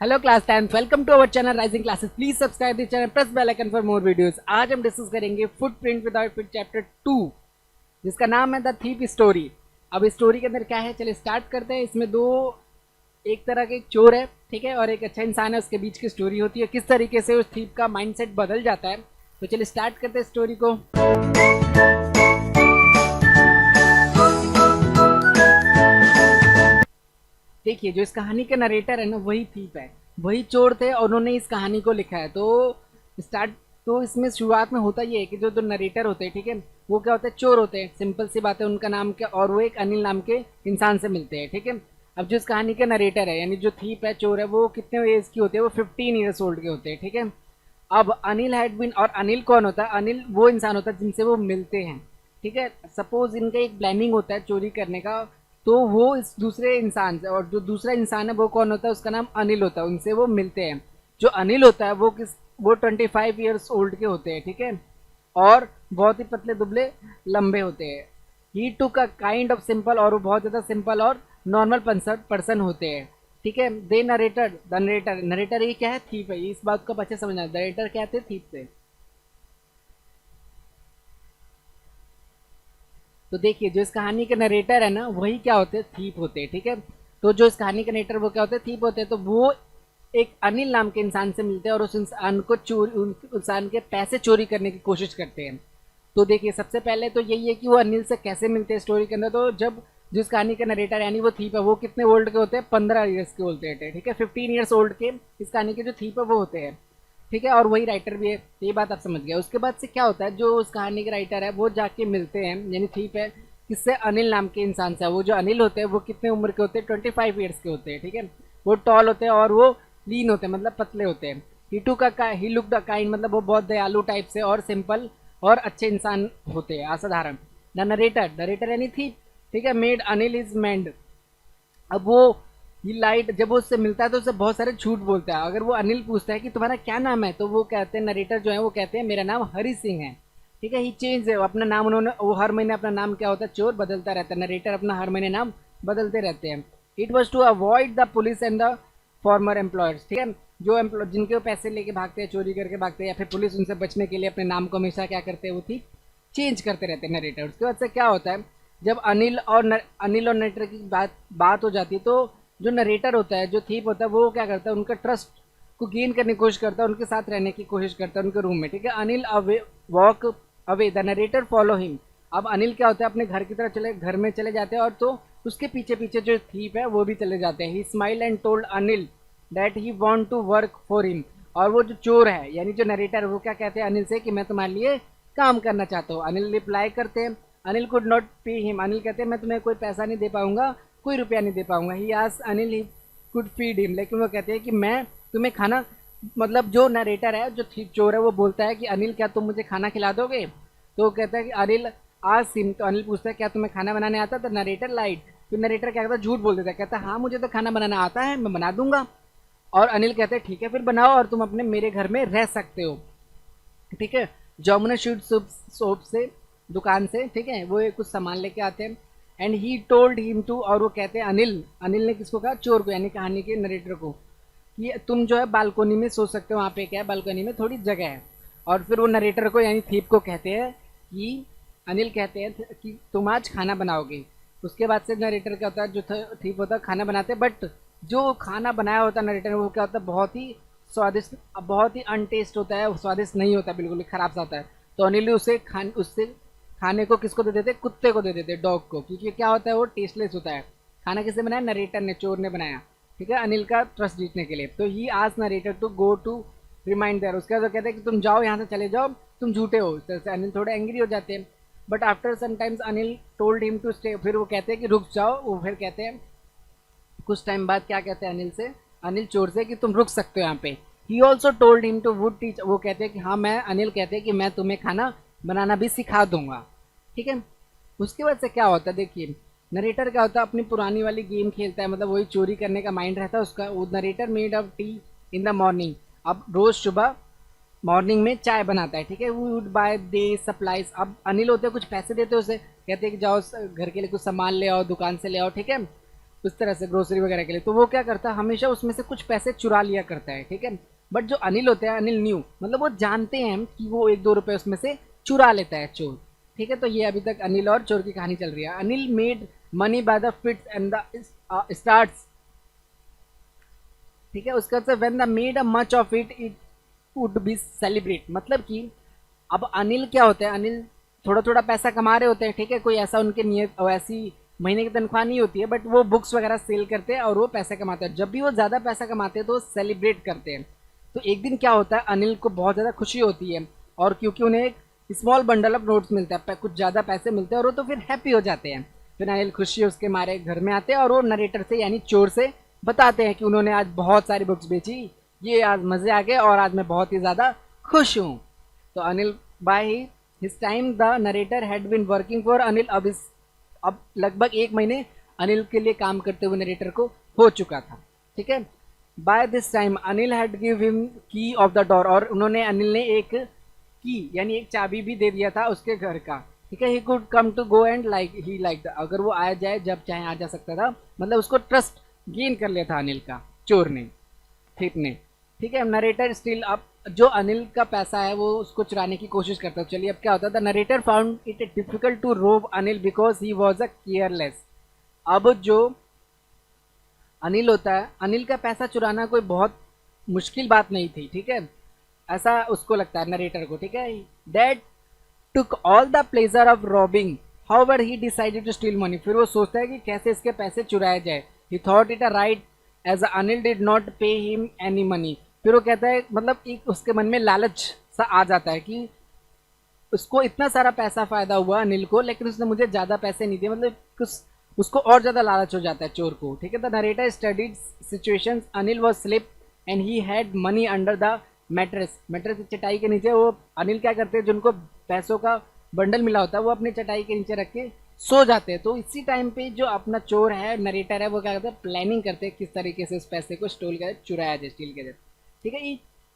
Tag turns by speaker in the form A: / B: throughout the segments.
A: Hello class 10th, welcome to our channel rising classes. Please subscribe this channel, press bell icon for more videos. आज हम discuss करेंगे footprint without fit chapter 2, जिसका नाम है the thief story. अब इस story के अंदर क्या है, चलिए स्टार्ट करते हैं। इसमें दो, एक तरह के चोर है, ठीक है, और एक अच्छा इंसान है, उसके बीच की स्टोरी होती है, किस तरीके से उस थीप का माइंडसेट बदल जाता है। तो चलिए स्टार्ट करते हैं स्टोरी को। देखिए, जो इस कहानी के नरेटर है ना, वही थीप है, वही चोर थे और उन्होंने इस कहानी को लिखा है। तो स्टार्ट तो इसमें शुरुआत में होता ये है कि जो दो नरेटर होते हैं, ठीक है, वो क्या होते हैं, चोर होते हैं, सिंपल सी बात है। उनका नाम क्या, और वो एक अनिल नाम के इंसान से मिलते हैं, ठीक है। अब जो इस कहानी के नरेटर है, यानी जो थीप है, चोर है, वो कितने एज की होती है, वो 15 ईयर्स ओल्ड के होते हैं, ठीक है। अब अनिल हैड बिन, और अनिल कौन होता है, अनिल वो इंसान होता है जिनसे वो मिलते हैं, ठीक है। सपोज इनका एक प्लानिंग होता है चोरी करने का, तो वो इस दूसरे इंसान से, और जो दूसरा इंसान है वो कौन होता है, उसका नाम अनिल होता है, उनसे वो मिलते हैं। जो अनिल होता है वो 25 ईयर्स ओल्ड के होते हैं, ठीक है, और बहुत ही पतले दुबले लंबे होते हैं। ही टुक अ काइंड ऑफ सिंपल, और वो बहुत ज़्यादा सिंपल और नॉर्मल पर्सन होते हैं, ठीक है। दे नरेटर, द नरेटर, नरेटर ये क्या है, थीप है। इस बात को अच्छे समझना, नरेटर क्या थे, थीप से। तो देखिए, जो इस कहानी के नरेटर है ना, वही क्या होते हैं, थीप होते हैं, ठीक है। तो जो इस कहानी के नरेटर वो क्या होते हैं, थीप होते हैं। तो वो एक अनिल नाम के इंसान से मिलते हैं और उस इंसान को चोरी, उन इंसान के पैसे चोरी करने की कोशिश करते हैं। तो देखिए, सबसे पहले तो यही है कि वो अनिल से कैसे मिलते हैं स्टोरी के अंदर। तो जब जिस कहानी का नरेटर यानी वो थीप है, वो कितने ओल्ड के होते हैं, 15 ईयर्स के होते हैं, ठीक है। 15 ईयर्स ओल्ड के इस कहानी के जो थीप है वो होते हैं, ठीक है, और वही राइटर भी है। तो ये बात आप समझ गए। उसके बाद से क्या होता है, जो उस कहानी के राइटर है वो जाके मिलते हैं, यानी थीप है, किससे, अनिल नाम के इंसान से। वो जो अनिल होते हैं वो कितने उम्र के होते हैं, 25 ईयर्स के होते हैं, ठीक है। वो टॉल होते हैं और वो लीन होते हैं, मतलब पतले होते हैं। ही लुक द काइंड, मतलब वो बहुत दयालु टाइप से और सिंपल और अच्छे इंसान होते हैं, असाधारण। द नरेटर, नरेटर यानी थीप, ठीक है, मेड अनिल इज मैंड। अब वो ये लाइट, जब वो उससे मिलता है तो उससे बहुत सारे झूठ बोलता है। अगर वो अनिल पूछता है कि तुम्हारा क्या नाम है, तो वो कहते हैं, नरेटर जो है वो कहते हैं, मेरा नाम हरी सिंह है, ठीक है। ही चेंज है अपना नाम, उन्होंने, वो हर महीने अपना नाम क्या होता है, चोर बदलता रहता है, नरेटर अपना हर महीने नाम बदलते रहते हैं। It was to avoid the police and the former employers, ठीक है। जो एम्प्लॉय जिनके वो पैसे लेके भागते हैं, चोरी करके भागते हैं, या फिर पुलिस उनसे बचने के लिए अपने नाम को हमेशा क्या करते हैं, वो थी चेंज करते रहते हैं नरेटर। उसके बाद से क्या होता है, जब अनिल और नरेटर की बात हो जाती है, तो जो नरेटर होता है, जो थीप होता है, वो क्या करता है, उनका ट्रस्ट को गेन करने की कोशिश करता है, उनके साथ रहने की कोशिश करता है उनके रूम में, ठीक है। Anil away walk away, the narrator follow him. अब अनिल क्या होता है, अपने घर की तरफ घर में चले जाते हैं, और तो उसके पीछे पीछे जो थीप है वो भी चले जाते हैं। He smile and told Anil that he want to work for him. और वो जो चोर है, यानी जो नरेटर है, वो क्या कहते हैं अनिल से कि मैं तुम्हारे लिए काम करना चाहता हूँ। अनिल रिप्लाई करते हैं, Anil could not pay him, Anil कहते हैं मैं तुम्हें कोई पैसा नहीं दे पाऊंगा, कोई रुपया नहीं दे पाऊंगा। He as Anil he could feed him, लेकिन वो कहते हैं कि मैं तुम्हें खाना, मतलब जो नरेटर है, जो चोर है, वो बोलता है कि अनिल क्या तुम मुझे खाना खिला दोगे। तो वो कहता है कि अनिल आज सिम, तो अनिल पूछता है क्या तुम्हें खाना बनाने आता, तो नरेटर लाइट, तो नरेटर क्या कहता है, झूठ बोल देता है, कहता है हाँ मुझे तो खाना बनाना आता है, मैं बना दूंगा। और अनिल कहते हैं ठीक है फिर बनाओ, और तुम अपने मेरे घर में रह सकते हो, ठीक है। जमुना स्वीट सोप से, दुकान से, ठीक है, वो कुछ सामान लेके आते हैं। And he told him to, और वो कहते हैं अनिल, अनिल ने किसको कहा, चोर को, यानी कहानी के नरेटर को, कि तुम जो है बालकोनी में सो सकते हो, वहाँ पे क्या है, बालकोनी में थोड़ी जगह है। और फिर वो नरेटर को, यानी थीप को कहते हैं कि, अनिल कहते हैं कि तुम आज खाना बनाओगे। उसके बाद से नरेटर क्या होता है, जो थीप होता है, खाना बनाते हैं, बट जो खाना बनाया होता है नरेटर ने, वो क्या होता है, बहुत ही स्वादिष्ट, बहुत ही अनटेस्ट होता है, स्वादिष्ट नहीं होता, बिल्कुल ही खराब सा होता है। तो अनिल उससे खाने को किसको दे देते, कुत्ते को दे देते, डॉग को, क्योंकि क्या होता है, वो टेस्टलेस होता है। खाना किसने बनाया, नरेटर ने, चोर ने बनाया, ठीक है, अनिल का ट्रस्ट जीतने के लिए। तो ही आज narrator to go to remind there, उसके बाद कहते हैं कि तुम जाओ यहाँ से, चले जाओ, तुम झूठे हो। इस तरह से अनिल थोड़े एंग्री हो जाते हैं। But after sometimes Anil told him to stay, फिर वो कहते हैं कि रुक जाओ। वो फिर कहते हैं कुछ टाइम बाद, क्या कहते हैं अनिल से, अनिल चोर से, कि तुम रुक सकते हो यहाँ पे। He also told him to would teach, वो कहते हैं कि हाँ मैं, अनिल कहते हैं कि मैं तुम्हें खाना बनाना भी सिखा दूंगा, ठीक है। उसके बाद से क्या होता है, देखिए, नरेटर क्या होता है, अपनी पुरानी वाली गेम खेलता है, मतलब वही चोरी करने का माइंड रहता है उसका। वो narrator made of T in the morning, अब रोज सुबह मॉर्निंग में चाय बनाता है, ठीक है। वो वुड बाय दे सप्लाईज, अब अनिल होते हैं कुछ पैसे देते हैं उसे, कहते हैं कि जाओ घर के लिए कुछ सामान ले आओ, दुकान से ले आओ, ठीक है। उस तरह से ग्रोसरी वगैरह के लिए, तो वो क्या करता है हमेशा उसमें से कुछ पैसे चुरा लिया करता है, ठीक है। बट जो अनिल होते हैं, अनिल न्यू, मतलब वो जानते हैं कि वो 1-2 रुपए उसमें से चुरा लेता है चोर, ठीक है। तो ये अभी तक अनिल और चोर की कहानी चल रही है। Anil made money by the fits and the starts, ठीक है। उसके बाद से when the made a much of it it would be celebrate, मतलब कि अब अनिल क्या होते हैं, अनिल थोड़ा थोड़ा पैसा कमा रहे होते हैं, ठीक है। कोई ऐसा उनके नियत और ऐसी महीने की तनख्वाह नहीं होती है, बट वो बुक्स वगैरह सेल करते हैं और वो पैसा कमाते हैं। जब भी वो ज़्यादा पैसा कमाते हैं तो वो सेलिब्रेट करते हैं। तो एक दिन क्या होता है, अनिल को बहुत ज़्यादा खुशी होती है, और क्योंकि उन्हें एक स्मॉल बंडल ऑफ नोट्स मिलता है, कुछ ज़्यादा पैसे मिलते हैं, और वो तो फिर हैप्पी हो जाते हैं। फिर अनिल खुशी उसके मारे घर में आते हैं और वो नरेटर से यानी चोर से बताते हैं कि उन्होंने आज बहुत सारी बुक्स बेची, ये आज मज़े आ गए और आज मैं बहुत ही ज़्यादा खुश हूँ। तो Anil by his time the narrator had been working for Anil, अब लगभग 1 महीने अनिल के लिए काम करते हुए नरेटर को हो चुका था, ठीक है। By this time Anil had give him key of the door, और उन्होंने अनिल ने एक की यानी एक चाबी भी दे दिया था उसके घर का, ठीक है। He could come to go and like he like, अगर वो आ जाए जब चाहे आ जा सकता था, मतलब उसको ट्रस्ट गेन कर लिया था अनिल का, चोर ने, ठीक ने, ठीक है। नरेटर स्टिल, अब जो अनिल का पैसा है वो उसको चुराने की कोशिश करता है। चलिए अब क्या होता था, narrator found it difficult to rob Anil because he was a careless. अब जो अनिल होता है, अनिल का पैसा चुराना कोई बहुत मुश्किल बात नहीं थी, ठीक है, ऐसा उसको लगता है नरेटर को, ठीक है। That took all the pleasure of robbing, however he decided to steal money, फिर वो सोचता है कि कैसे इसके पैसे चुराए जाए। He thought it a right as Anil did not pay him any money, फिर वो कहता है, मतलब एक उसके मन में लालच सा आ जाता है कि उसको इतना सारा पैसा फायदा हुआ अनिल को, लेकिन उसने मुझे ज़्यादा पैसे नहीं दिए, मतलब कुछ उसको और ज़्यादा लालच हो जाता है चोर को, ठीक है। The narrator studied situations, Anil was slip and he had money under the mattress, mattress चटाई के नीचे वो अनिल क्या करते हैं, जिनको पैसों का बंडल मिला होता है वो अपनी चटाई के नीचे रख के सो जाते हैं। तो इसी टाइम पे जो अपना चोर है, नरेटर है, वो क्या करते हैं, प्लानिंग करते हैं किस तरीके से उस पैसे को स्टोल कर चुराया जाए, स्टील के जाए, ठीक है।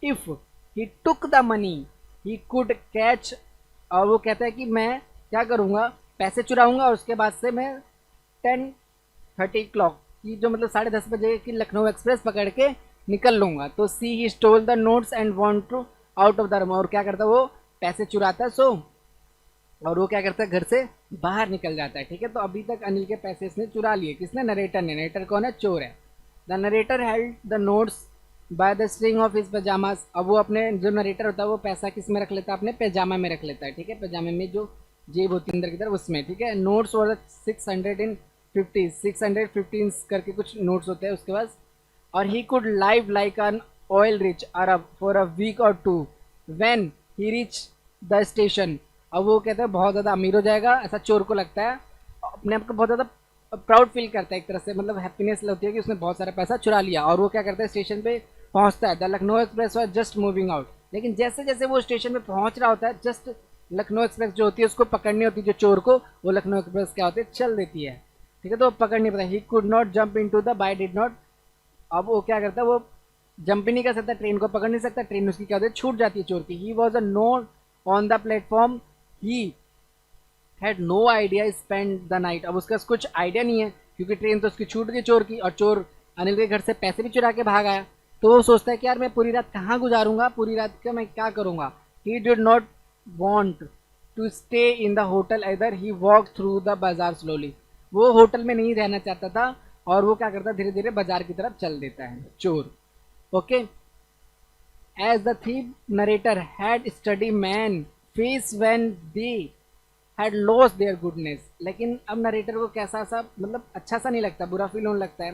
A: If he took the money he could catch, और वो कहता है कि मैं क्या करूँगा, पैसे चुराऊंगा और उसके बाद से मैं 10:30 क्लॉक की, जो मतलब 10:30 बजे की लखनऊ एक्सप्रेस पकड़ के निकल लूँगा। तो see he stole the notes and went to out of the room, और क्या करता है वो पैसे चुराता है, सो और वो क्या करता है घर से बाहर निकल जाता है, ठीक है। तो अभी तक अनिल के पैसे इसने चुरा लिए, किसने, नरेटर ने। नरेटर कौन है, चोर है। The narrator held the notes by the string of his pyjamas, अब वो अपने, जो नरेटर होता है वो पैसा किस में रख लेता है, अपने पैजामा में रख लेता है, ठीक है। पैजामे में जो जेब होती है अंदर की तरफ, उसमें, ठीक है। नोट्स और 615 करके कुछ नोट्स होते हैं उसके पास। और he could live like an oil rich Arab for a week और to when he reach the station, अब वो कहते हैं बहुत ज़्यादा अमीर हो जाएगा, ऐसा चोर को लगता है, अपने आप को बहुत ज़्यादा प्राउड फील करता है, एक तरह से मतलब हैप्पीनेस होती है कि उसने बहुत सारा पैसा चुरा लिया। और वो क्या करता है, स्टेशन पे पहुंचता है। The Lucknow express was just moving out, लेकिन जैसे जैसे वो स्टेशन पे पहुंच रहा होता है, जस्ट लखनऊ एक्सप्रेस जो होती है उसको पकड़नी होती है जो चोर को, वो लखनऊ एक्सप्रेस क्या होती है, चल देती है, ठीक है। तो पकड़ नहीं पाता। He could not jump in to the by did not, अब वो क्या करता है, वो जंप ही नहीं कर सकता, ट्रेन को पकड़ नहीं सकता, ट्रेन उसकी क्या होती है, छूट जाती है चोर की। He was a note on the platform, he had no idea spend the night, अब उसका कुछ आइडिया नहीं है क्योंकि ट्रेन तो उसकी छूट गई चोर की, और चोर अनिल के घर से पैसे भी चुरा के भाग आया। तो वो सोचता है कि यार मैं पूरी रात कहाँ गुजारूंगा, पूरी रात का मैं क्या करूँगा। He did not want to stay in the hotel इधर, he walk through the bazaar slowly, वो होटल में नहीं रहना चाहता था, और वो क्या करता, धीरे धीरे बाजार की तरफ चल देता है चोर, okay. As the thief narrator had study man face when they had loss their goodness, लेकिन अब नरेटर को कैसा सा, मतलब अच्छा सा नहीं लगता, बुरा फील होने लगता है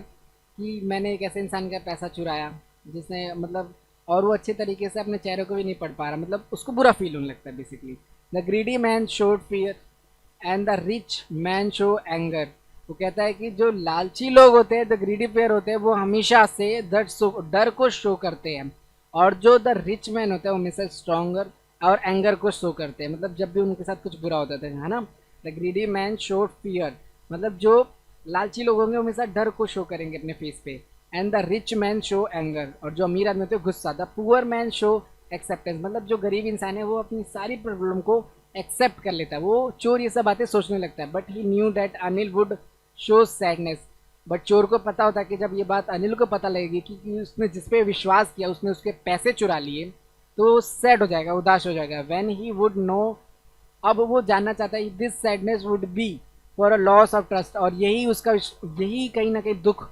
A: कि मैंने एक ऐसे इंसान का पैसा चुराया जिसने, मतलब, और वो अच्छे तरीके से अपने चेहरे को भी नहीं पढ़ पा रहा, मतलब उसको बुरा फील होने लगता है basically. The greedy man showed fear and the rich man show anger, वो कहता है कि जो लालची लोग होते हैं, द ग्रीडी पेयर होते हैं, वो हमेशा से डर को शो करते हैं, और जो द रिच मैन होते हैं वो हमेशा स्ट्रॉन्गर और एंगर को शो करते हैं, मतलब जब भी उनके साथ कुछ बुरा होता है ना। The greedy man showed fear, मतलब जो लालची लोग होंगे वो हमेशा डर को शो करेंगे अपने फेस पे, and the rich man show anger, और जो अमीर आदमी होते हैं गुस्सा। The poor man show acceptance, मतलब जो गरीब इंसान है वो अपनी सारी प्रॉब्लम को एक्सेप्ट कर लेता है, वो चोर ये सब बातें सोचने लगता है। But he knew that Anil would show sadness, but चोर को पता होता है कि जब ये बात अनिल को पता लगेगी कि उसने जिस पे विश्वास किया उसने उसके पैसे चुरा लिए, तो सैड हो जाएगा, उदास हो जाएगा। व्हेन ही वुड नो, अब वो जानना चाहता है this sadness would be for a loss of trust, और यही उसका यही कहीं ना कहीं दुख,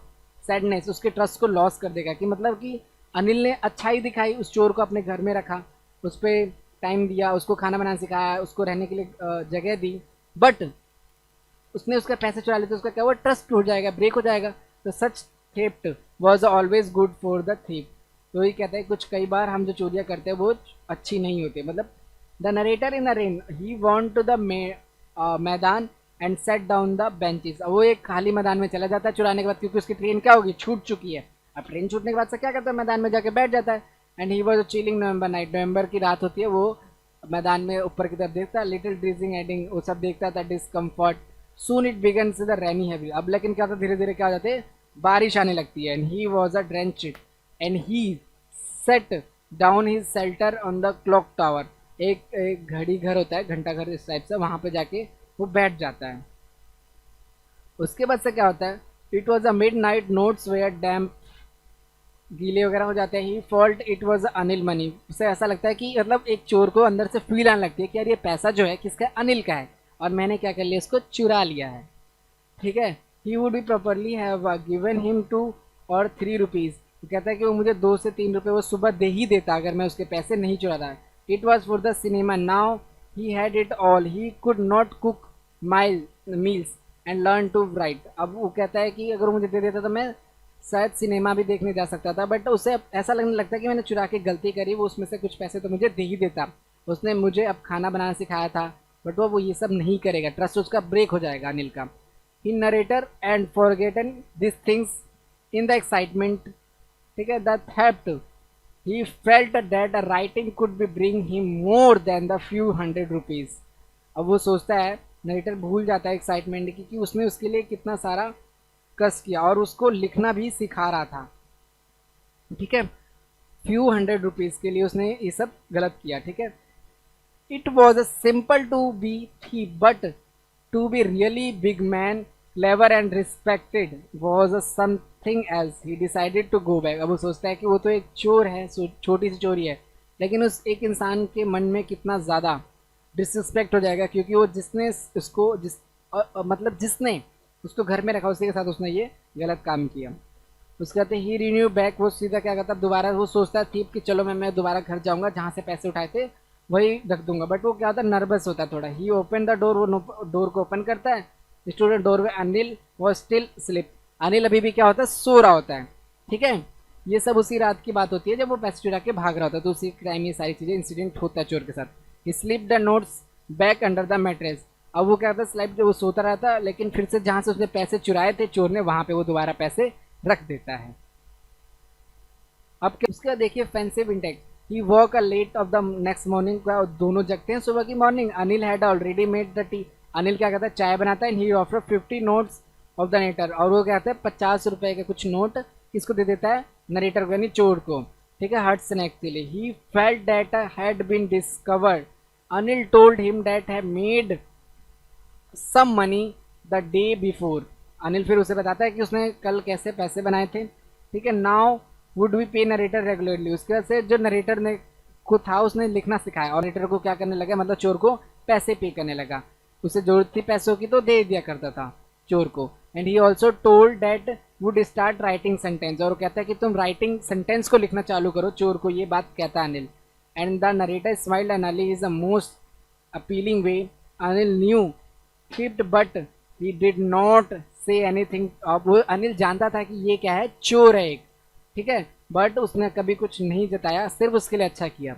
A: सैडनेस उसके ट्रस्ट को लॉस कर देगा। कि मतलब कि अनिल ने अच्छाई दिखाई, उस चोर को अपने घर में रखा, उस पर टाइम दिया, उसको खाना बनाना सिखाया, उसको रहने के लिए जगह दी, बट उसने उसका पैसे चुरा लिया तो उसका क्या हुआ, ट्रस्ट टूट जाएगा, ब्रेक हो जाएगा। तो such theft was always good for the thief. तो ये कहता है कुछ कई बार हम जो चोरियाँ करते हैं वो अच्छी नहीं होती। मतलब the narrator in the rain he went to the maidan and sat down the benches. वो एक खाली मैदान में चला जाता है चुराने के बाद, क्योंकि उसकी ट्रेन क्या होगी, छूट चुकी है। अब ट्रेन छूटने के बाद से क्या करता है, मैदान में जाके बैठ जाता है। And he was chilling November night, नवंबर की रात होती है, वो मैदान में ऊपर की तरफ देखता है, लिटिल ड्रीजिंग एडिंग, वो सब देखता था, डिसकम्फर्ट। सून इट बिगन से द रेनी हैवी। अब लेकिन क्या होता, धीरे धीरे क्या हो जाते, बारिश आने लगती है। And he was a drenched and he set down his shelter on the clock tower. एक घड़ी घर होता है, घंटा घर इस टाइप से, वहां पे जाके वो बैठ जाता है। उसके बाद से क्या होता है, it was a midnight, notes were damp, गीले वगैरह हो जाते हैं। He felt it was Anil money. उसे ऐसा लगता है कि मतलब एक चोर को अंदर से फील आने लगती है कि यार ये पैसा जो है किसका, अनिल का है, और मैंने क्या कर लिया, इसको चुरा लिया है। ठीक है, he would be properly have given him 2 और 3 रुपीज़। वो कहता है कि वो मुझे 2 से 3 रुपये वो सुबह दे ही देता अगर मैं उसके पैसे नहीं चुराता। It was for the cinema, now he had it all, he could not cook my meals and learn to write. अब वो कहता है कि अगर वो मुझे दे देता तो मैं शायद सिनेमा भी देखने जा सकता था, बट उसे अब ऐसा लगने लगता है कि मैंने चुरा के गलती करी, वो उसमें से कुछ पैसे तो मुझे दे ही देता। उसने मुझे अब खाना बनाना सिखाया था, बट वो ये सब नहीं करेगा, ट्रस्ट उसका ब्रेक हो जाएगा अनिल का। He narrator and forgotten this things in the excitement. ठीक है, the theft he felt that writing could be bring him more than the few 100 rupees. अब वो सोचता है, नरेटर भूल जाता है एक्साइटमेंट की कि उसने उसके लिए कितना सारा कस किया और उसको लिखना भी सिखा रहा था। ठीक है, फ्यू 100 रुपीज़ के लिए उसने ये सब गलत किया। ठीक है, it was a simple to be thief, but to be really big man, clever and respected was a something else. He decided to go back. अब वो सोचता है कि वो तो एक चोर है, छोटी सी चोरी है, लेकिन उस एक इंसान के मन में कितना ज़्यादा डिसरिस्पेक्ट हो जाएगा, क्योंकि वो जिसने उसको मतलब जिसने उसको घर में रखा उसी के साथ उसने ये गलत काम किया। उसके बाद ही रिन्यू बैक, वो सीधा क्या करता है, दोबारा वो सोचता है थीप कि चलो मैं दोबारा घर जाऊंगा, जहाँ से पैसे उठाए थे वही रख दूंगा। बट वो क्या होता है, नर्वस होता है थोड़ा। ही ओपन द डोर, वो डोर को ओपन करता है। स्टूडेंट डोर में अनिल वो स्टिल स्लिप। अनिल अभी भी क्या होता है, सो रहा होता है। ठीक है, ये सब उसी रात की बात होती है जब वो पैसे चुरा के भाग रहा होता है, तो उसी टाइम ये सारी चीज़ें इंसिडेंट होता है चोर के साथ। He slip the notes back under the mattress. अब वो क्या होता है, स्लाइप जो वो सोता रहता है, लेकिन फिर से जहाँ से उसने पैसे चुराए थे चोर ने, वहाँ पे वो दोबारा पैसे रख देता है। अब उसका देखिए फेंसिव इंटेक। He woke a late of the next morning, दोनों जगते हैं सुबह की morning. Anil had already made the tea. Anil क्या कहता है, चाय बनाता है। He offer 50 notes of the narrator, और वो कहता है 50 रुपए के कुछ नोट किसको दे देता है, नरेटर को, यानी चोर को। ठीक है, हट स्नैक के लिए। He felt that had been discovered. Anil told him that have made some money the day before. Anil फिर उसे बताता है कि उसने कल कैसे पैसे बनाए थे। ठीक है, नाउ वुड बी पे नरेटर रेगुलरली। उसके बाद से जो नरेटर ने को था उसने लिखना सिखाया, और नरेटर को क्या करने लगा, मतलब चोर को पैसे पे करने लगा। उसे जरूरत थी पैसों की तो दे दिया करता था चोर को। And he also told that would start writing sentence, और वो कहता है कि तुम राइटिंग सेंटेंस को लिखना चालू करो, चोर को ये बात कहता है Anil. And the narrator smiled and Anil is the most appealing way. Anil new heaped but he did not say anything. अब वो अनिल जानता था कि ये क्या है, चोर है एक। ठीक है, बट उसने कभी कुछ नहीं जताया, सिर्फ उसके लिए अच्छा किया।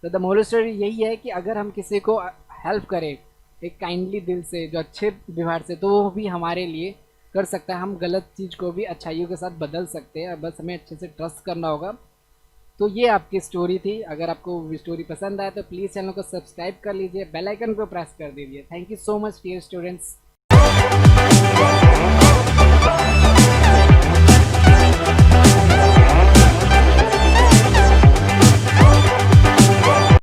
A: तो द मोरल स्टोरी यही है कि अगर हम किसी को हेल्प करें एक काइंडली दिल से, जो अच्छे व्यवहार से, तो वो भी हमारे लिए कर सकता है। हम गलत चीज़ को भी अच्छाइयों के साथ बदल सकते हैं, बस हमें अच्छे से ट्रस्ट करना होगा। तो ये आपकी स्टोरी थी। अगर आपको स्टोरी पसंद आए तो प्लीज़ चैनल को सब्सक्राइब कर लीजिए, बेल आइकन को प्रेस कर दीजिए। Thank you so much dear students.